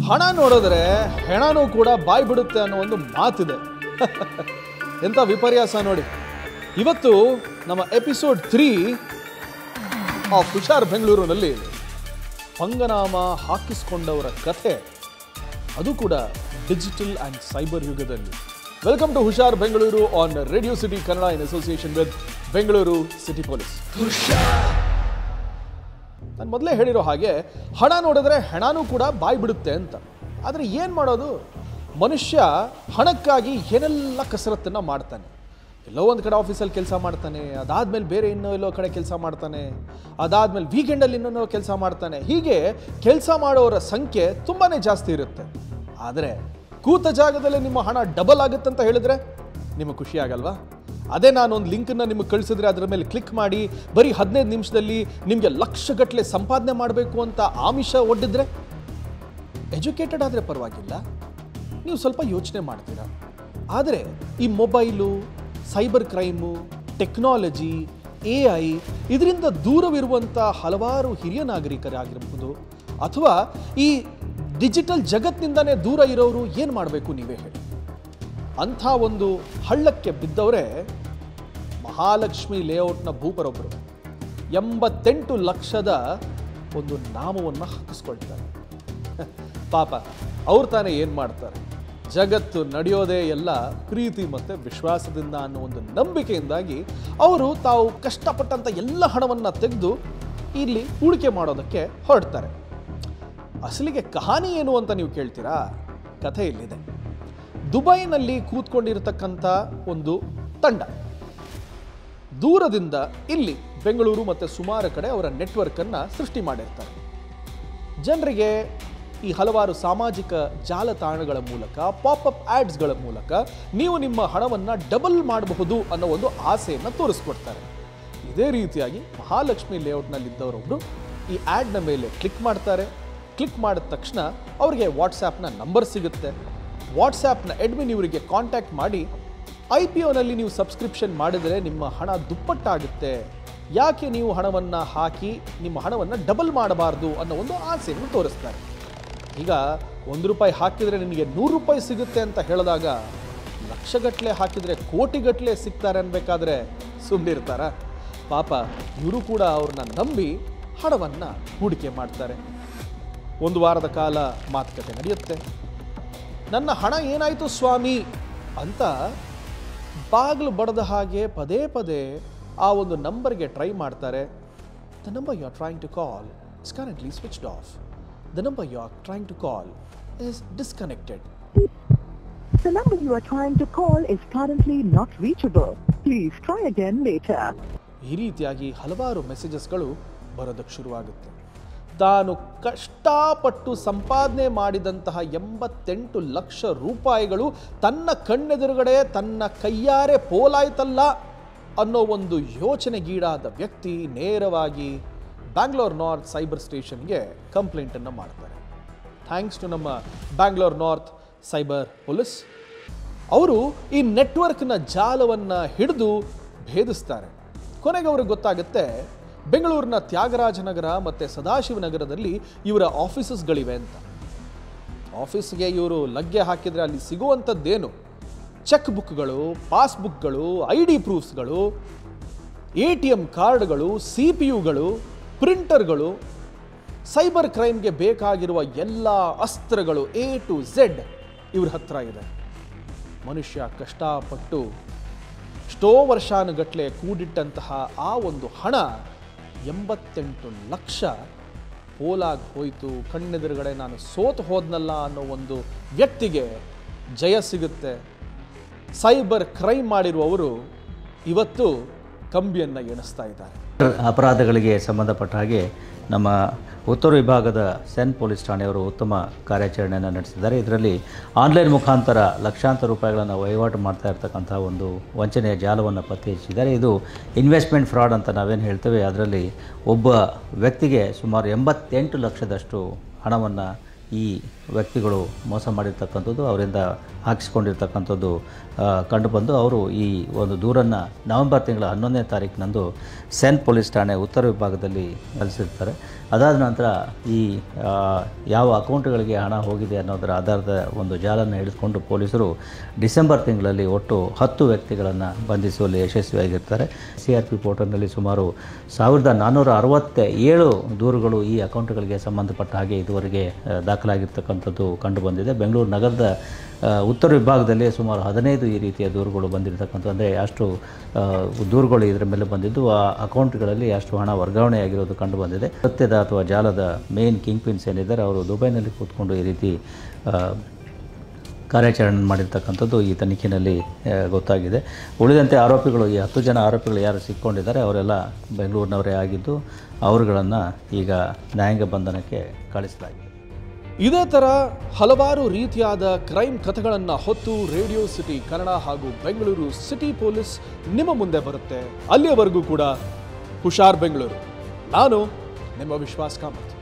ಹಣ ನೋಡಿದ್ರೆ ಹೆಣನೂ ಕೂಡ ಬಾಯಿ ಬಿಡುತ್ತೆ ಅನ್ನೋ ಒಂದು ಮಾತಿದೆ. ಎಂಥ ವಿಪರ್ಯಾಸ ನೋಡಿ. ಇವತ್ತು ನಮ್ಮ ಎಪಿಸೋಡ್ 3 ಆಫ್ ಹುಷಾರ್ ಬೆಂಗಳೂರಿನಲ್ಲಿ ಪಂಗನಾಮ ಹಾಕಿಸ್ಕೊಂಡವರ ಕಥೆ, ಅದು ಕೂಡ ಡಿಜಿಟಲ್ ಆ್ಯಂಡ್ ಸೈಬರ್ ಯುಗದಲ್ಲಿ. ವೆಲ್ಕಮ್ ಟು ಹುಷಾರ್ Bengaluru on radio city Kannada in association with Bengaluru city police. ನಾನು ಮೊದಲೇ ಹೇಳಿರೋ ಹಾಗೆ ಹಣ ನೋಡಿದ್ರೆ ಹೆಣನೂ ಕೂಡ ಬಾಯಿ ಬಿಡುತ್ತೆ ಅಂತ. ಆದರೆ ಏನು ಮಾಡೋದು? ಮನುಷ್ಯ ಹಣಕ್ಕಾಗಿ ಏನೆಲ್ಲ ಕಸರತ್ತನ್ನು ಮಾಡ್ತಾನೆ. ಎಲ್ಲೋ ಒಂದು ಕಡೆ ಆಫೀಸಲ್ಲಿ ಕೆಲಸ ಮಾಡ್ತಾನೆ, ಅದಾದಮೇಲೆ ಬೇರೆ ಇನ್ನೂ ಎಲ್ಲೋ ಕಡೆ ಕೆಲಸ ಮಾಡ್ತಾನೆ, ಅದಾದಮೇಲೆ ವೀಕೆಂಡಲ್ಲಿ ಇನ್ನೂ ಕೆಲಸ ಮಾಡ್ತಾನೆ. ಹೀಗೆ ಕೆಲಸ ಮಾಡೋರ ಸಂಖ್ಯೆ ತುಂಬಾ ಜಾಸ್ತಿ ಇರುತ್ತೆ. ಆದರೆ ಕೂತ ಜಾಗದಲ್ಲಿ ನಿಮ್ಮ ಹಣ ಡಬಲ್ ಆಗುತ್ತೆ ಅಂತ ಹೇಳಿದ್ರೆ ನಿಮಗೆ ಖುಷಿ ಆಗಲ್ವಾ? ಅದೇ ನಾನೊಂದು ಲಿಂಕನ್ನು ನಿಮಗೆ ಕಳಿಸಿದ್ರೆ ಅದರ ಮೇಲೆ ಕ್ಲಿಕ್ ಮಾಡಿ ಬರೀ 15 ನಿಮಿಷದಲ್ಲಿ ನಿಮಗೆ ಲಕ್ಷಗಟ್ಟಲೆ ಸಂಪಾದನೆ ಮಾಡಬೇಕು ಅಂತ ಆಮಿಷ ಒಡ್ಡಿದ್ರೆ, ಎಜುಕೇಟೆಡ್ ಆದರೆ ಪರವಾಗಿಲ್ಲ, ನೀವು ಸ್ವಲ್ಪ ಯೋಚನೆ ಮಾಡ್ತೀರಾ. ಆದರೆ ಈ mobile, cyber crime, technology, AI ಇದರಿಂದ ದೂರವಿರುವಂಥ ಹಲವಾರು ಹಿರಿಯ ನಾಗರಿಕರಾಗಿರ್ಬೋದು, ಅಥವಾ ಈ ಡಿಜಿಟಲ್ ಜಗತ್ತಿನಿಂದನೇ ದೂರ ಇರೋರು ಏನು ಮಾಡಬೇಕು ನೀವೇ ಹೇಳಿ. ಅಂಥ ಒಂದು ಹಳ್ಳಕ್ಕೆ ಬಿದ್ದವರೇ ಮಹಾಲಕ್ಷ್ಮಿ ಲೇಔಟ್ನ ಭೂಪರೊಬ್ಬರು. 88 ಲಕ್ಷದ ಒಂದು ನಾಮವನ್ನು ಹಾಕಿಸ್ಕೊಳ್ತಾರೆ. ಪಾಪ ಅವ್ರು ತಾನೇ ಏನು ಮಾಡ್ತಾರೆ? ಜಗತ್ತು ನಡೆಯೋದೇ ಎಲ್ಲ ಪ್ರೀತಿ ಮತ್ತು ವಿಶ್ವಾಸದಿಂದ ಅನ್ನೋ ಒಂದು ನಂಬಿಕೆಯಿಂದಾಗಿ ಅವರು ತಾವು ಕಷ್ಟಪಟ್ಟಂಥ ಎಲ್ಲ ಹಣವನ್ನು ತೆಗೆದು ಇಲ್ಲಿ ಹೂಡಿಕೆ ಮಾಡೋದಕ್ಕೆ ಹೊರಡ್ತಾರೆ. ಅಸಲಿಗೆ ಕಹಾನಿ ಏನು ಅಂತ ನೀವು ಕೇಳ್ತೀರಾ? ಕಥೆ ಇಲ್ಲಿದೆ. ದುಬೈನಲ್ಲಿ ಕೂತ್ಕೊಂಡಿರತಕ್ಕಂಥ ಒಂದು ತಂಡ ದೂರದಿಂದ ಇಲ್ಲಿ ಬೆಂಗಳೂರು ಮತ್ತು ಸುಮಾರು ಕಡೆ ಅವರ ನೆಟ್ವರ್ಕನ್ನು ಸೃಷ್ಟಿ ಮಾಡಿರ್ತಾರೆ. ಜನರಿಗೆ ಈ ಹಲವಾರು ಸಾಮಾಜಿಕ ಜಾಲತಾಣಗಳ ಮೂಲಕ, ಪಾಪಪ್ ಆ್ಯಡ್ಸ್ಗಳ ಮೂಲಕ ನೀವು ನಿಮ್ಮ ಹಣವನ್ನು ಡಬಲ್ ಮಾಡಬಹುದು ಅನ್ನೋ ಒಂದು ಆಸೆಯನ್ನು ತೋರಿಸ್ಕೊಡ್ತಾರೆ. ಇದೇ ರೀತಿಯಾಗಿ ಮಹಾಲಕ್ಷ್ಮಿ ಲೇಔಟ್ನಲ್ಲಿದ್ದವರೊಬ್ಬರು ಈ ಆ್ಯಡ್ನ ಮೇಲೆ ಕ್ಲಿಕ್ ಮಾಡ್ತಾರೆ. ಕ್ಲಿಕ್ ಮಾಡಿದ ತಕ್ಷಣ ಅವರಿಗೆ ವಾಟ್ಸ್ಯಾಪ್ನ ನಂಬರ್ ಸಿಗುತ್ತೆ. ವಾಟ್ಸ್ಯಾಪ್ನ ಅಡ್ಮಿನ್ ಇವರಿಗೆ ಕಾಂಟ್ಯಾಕ್ಟ್ ಮಾಡಿ, IPOನಲ್ಲಿ ನೀವು ಸಬ್ಸ್ಕ್ರಿಪ್ಷನ್ ಮಾಡಿದರೆ ನಿಮ್ಮ ಹಣ ದುಪ್ಪಟ್ಟಾಗುತ್ತೆ, ಯಾಕೆ ನೀವು ಹಣವನ್ನು ಹಾಕಿ ನಿಮ್ಮ ಹಣವನ್ನು ಡಬಲ್ ಮಾಡಬಾರ್ದು ಅನ್ನೋ ಒಂದು ಆಸೆಯನ್ನು ತೋರಿಸ್ತಾರೆ. ಈಗ ₹1 ಹಾಕಿದರೆ ನಿಮಗೆ ₹100 ಸಿಗುತ್ತೆ ಅಂತ ಹೇಳಿದಾಗ, ಲಕ್ಷಗಟ್ಟಲೆ ಹಾಕಿದರೆ ಕೋಟಿಗಟ್ಟಲೆ ಸಿಗ್ತಾರೆ ಅನ್ಬೇಕಾದ್ರೆ ಸುಮ್ಮನಿರ್ತಾರ? ಪಾಪ ಇವರು ಕೂಡ ಅವ್ರನ್ನ ನಂಬಿ ಹಣವನ್ನು ಹೂಡಿಕೆ ಮಾಡ್ತಾರೆ. 1 ವಾರದ ಕಾಲ ಮಾತುಕತೆ ನಡೆಯುತ್ತೆ. ನನ್ನ ಹಣ ಏನಾಯಿತು ಸ್ವಾಮಿ ಅಂತ ಬಾಗಿಲು ಬಡದ ಹಾಗೆ ಪದೇ ಪದೇ ಆ ಒಂದು ನಂಬರ್ಗೆ ಟ್ರೈ ಮಾಡ್ತಾರೆ. The number you are trying to call is currently switched off. The number you are trying to call is disconnected. The number you are trying to call is currently not reachable. Please try again later. ಈ ರೀತಿಯಾಗಿ ಹಲವಾರು ಮೆಸೇಜಸ್ಗಳು ಬರೋದಕ್ಕೆ ಶುರುವಾಗುತ್ತೆ. ತಾನು ಕಷ್ಟಪಟ್ಟು ಸಂಪಾದನೆ ಮಾಡಿದಂತಹ 88 ಲಕ್ಷ ರೂಪಾಯಿಗಳು ತನ್ನ ಕಣ್ಣೆದುರುಗಡೆ ತನ್ನ ಕೈಯಾರೆ ಪೋಲಾಯ್ತಲ್ಲ ಅನ್ನೋ ಒಂದು ಯೋಚನೆಗೀಡಾದ ವ್ಯಕ್ತಿ ನೇರವಾಗಿ ಬ್ಯಾಂಗ್ಳೂರ್ ನಾರ್ತ್ ಸೈಬರ್ ಸ್ಟೇಷನ್ಗೆ ಕಂಪ್ಲೇಂಟನ್ನು ಮಾಡ್ತಾರೆ. ಥ್ಯಾಂಕ್ಸ್ ಟು ನಮ್ಮ ಬ್ಯಾಂಗ್ಳೂರ್ ನಾರ್ತ್ ಸೈಬರ್ ಪೊಲೀಸ್. ಅವರು ಈ ನೆಟ್ವರ್ಕ್ನ ಜಾಲವನ್ನು ಹಿಡಿದು ಭೇದಿಸ್ತಾರೆ. ಕೊನೆಗೆ ಅವ್ರಿಗೆ ಗೊತ್ತಾಗುತ್ತೆ, ಬೆಂಗಳೂರಿನ ತ್ಯಾಗರಾಜನಗರ ಮತ್ತು ಸದಾಶಿವನಗರದಲ್ಲಿ ಇವರ ಆಫೀಸಸ್ಗಳಿವೆ ಅಂತ. ಆಫೀಸ್ಗೆ ಇವರು ಲಗ್ಗೆ ಹಾಕಿದರೆ ಅಲ್ಲಿ ಸಿಗುವಂಥದ್ದೇನು? ಚೆಕ್ ಬುಕ್ಗಳು, ಪಾಸ್ಬುಕ್ಗಳು, ID ಪ್ರೂಫ್ಸ್ಗಳು, ATM ಕಾರ್ಡ್ಗಳು, CPUಗಳು, ಪ್ರಿಂಟರ್ಗಳು, ಸೈಬರ್ ಕ್ರೈಮ್ಗೆ ಬೇಕಾಗಿರುವ ಎಲ್ಲ ಅಸ್ತ್ರಗಳು A to Z ಇವ್ರ ಹತ್ರ ಇದೆ. ಮನುಷ್ಯ ಕಷ್ಟಪಟ್ಟು ಎಷ್ಟೋ ವರ್ಷಾನುಗಟ್ಟಲೆ ಕೂಡಿಟ್ಟಂತಹ ಆ ಒಂದು ಹಣ 88 ಲಕ್ಷ ಪೋಲಾಗಿ ಹೋಯಿತು. ಕಣ್ಣೆದುರುಗಡೆ ನಾನು ಸೋತು ಹೋದ್ನಲ್ಲ ಅನ್ನೋ ಒಂದು ವ್ಯಕ್ತಿಗೆ ಜಯ ಸಿಗುತ್ತೆ. ಸೈಬರ್ ಕ್ರೈಮ್ ಮಾಡಿರುವವರು ಇವತ್ತು ಕಂಬಿಯನ್ನು ಎಣಿಸ್ತಾ ಇದ್ದಾರೆ. ಅಪರಾಧಗಳಿಗೆ ಸಂಬಂಧಪಟ್ಟ ಹಾಗೆ ನಮ್ಮ ಉತ್ತರ ವಿಭಾಗದ ಸೆನ್ ಪೊಲೀಸ್ ಠಾಣೆಯವರು ಉತ್ತಮ ಕಾರ್ಯಾಚರಣೆಯನ್ನು ನಡೆಸಿದ್ದಾರೆ. ಇದರಲ್ಲಿ ಆನ್ಲೈನ್ ಮುಖಾಂತರ ಲಕ್ಷಾಂತರ ರೂಪಾಯಿಗಳನ್ನು ವಹಿವಾಟು ಮಾಡ್ತಾ ಇರ್ತಕ್ಕಂಥ ಒಂದು ವಂಚನೆಯ ಜಾಲವನ್ನು ಪತ್ತೆ ಹಚ್ಚಿದ್ದಾರೆ. ಇದು ಇನ್ವೆಸ್ಟ್ಮೆಂಟ್ ಫ್ರಾಡ್ ಅಂತ ನಾವೇನು ಹೇಳ್ತೇವೆ, ಅದರಲ್ಲಿ ಒಬ್ಬ ವ್ಯಕ್ತಿಗೆ ಸುಮಾರು 88 ಲಕ್ಷದಷ್ಟು ಹಣವನ್ನು ಈ ವ್ಯಕ್ತಿಗಳು ಮೋಸ ಮಾಡಿರ್ತಕ್ಕಂಥದ್ದು, ಅವರಿಂದ ಹಾಕಿಸ್ಕೊಂಡಿರ್ತಕ್ಕಂಥದ್ದು ಕಂಡುಬಂದು ಅವರು ಈ ಒಂದು ದೂರನ್ನು ನವೆಂಬರ್ ತಿಂಗಳ 11ನೇ ತಾರೀಕಿನಂದು ಸೆನ್ ಪೊಲೀಸ್ ಠಾಣೆ ಉತ್ತರ ವಿಭಾಗದಲ್ಲಿ ಸಲ್ಲಿಸಿರ್ತಾರೆ. ಅದಾದ ನಂತರ ಈ ಯಾವ ಅಕೌಂಟ್ಗಳಿಗೆ ಹಣ ಹೋಗಿದೆ ಅನ್ನೋದರ ಆಧಾರದ ಒಂದು ಜಾಲನ್ನು ಹಿಡಿದುಕೊಂಡು ಪೊಲೀಸರು ಡಿಸೆಂಬರ್ ತಿಂಗಳಲ್ಲಿ ಒಟ್ಟು 10 ವ್ಯಕ್ತಿಗಳನ್ನು ಬಂಧಿಸುವಲ್ಲಿ ಯಶಸ್ವಿಯಾಗಿರ್ತಾರೆ. CRP ಪೋರ್ಟಲ್ನಲ್ಲಿ ಸುಮಾರು 1467 ದೂರುಗಳು ಈ ಅಕೌಂಟ್ಗಳಿಗೆ ಸಂಬಂಧಪಟ್ಟ ಹಾಗೆ ಇದುವರೆಗೆ ದಾಖಲಾಗಿರ್ತಕ್ಕಂಥದ್ದು ಕಂಡುಬಂದಿದೆ. ಬೆಂಗಳೂರು ನಗರದ ಉತ್ತರ ವಿಭಾಗದಲ್ಲಿ ಸುಮಾರು 15 ಈ ರೀತಿಯ ದೂರುಗಳು ಬಂದಿರತಕ್ಕಂಥ, ಅಂದರೆ ಅಷ್ಟು ದೂರುಗಳು ಇದರ ಮೇಲೆ ಬಂದಿದ್ದು, ಆ ಅಕೌಂಟ್ಗಳಲ್ಲಿ ಅಷ್ಟು ಹಣ ವರ್ಗಾವಣೆಯಾಗಿರೋದು ಕಂಡುಬಂದಿದೆ. ಸತ್ಯದ ಅಥವಾ ಜಾಲದ ಮೇನ್ ಕಿಂಗ್ ಪಿನ್ಸ್ ಏನಿದ್ದಾರೆ ಅವರು ದುಬೈನಲ್ಲಿ ಕೂತ್ಕೊಂಡು ಈ ರೀತಿ ಕಾರ್ಯಾಚರಣೆ ಮಾಡಿರ್ತಕ್ಕಂಥದ್ದು ಈ ತನಿಖೆಯಲ್ಲಿ ಗೊತ್ತಾಗಿದೆ. ಉಳಿದಂತೆ ಆರೋಪಿಗಳು, ಈ 10 ಜನ ಆರೋಪಿಗಳು ಯಾರು ಸಿಕ್ಕೊಂಡಿದ್ದಾರೆ ಅವರೆಲ್ಲ ಬೆಂಗಳೂರಿನವರೇ ಆಗಿದ್ದು ಅವರುಗಳನ್ನು ಈಗ ನ್ಯಾಯಾಂಗ ಬಂಧನಕ್ಕೆ ಕಳಿಸಲಾಗಿದೆ. ಇದೇ ಥರ ಹಲವಾರು ರೀತಿಯಾದ ಕ್ರೈಮ್ ಕಥೆಗಳನ್ನು ಹೊತ್ತು ರೇಡಿಯೋ ಸಿಟಿ ಕನ್ನಡ ಹಾಗೂ ಬೆಂಗಳೂರು ಸಿಟಿ ಪೊಲೀಸ್ ನಿಮ್ಮ ಮುಂದೆ ಬರುತ್ತೆ. ಅಲ್ಲಿಯವರೆಗೂ ಕೂಡ ಹುಷಾರ್ ಬೆಂಗಳೂರು. ನಾನು ನಿಮ್ಮ ವಿಶ್ವಾಸ್ ಕಾಮತ್.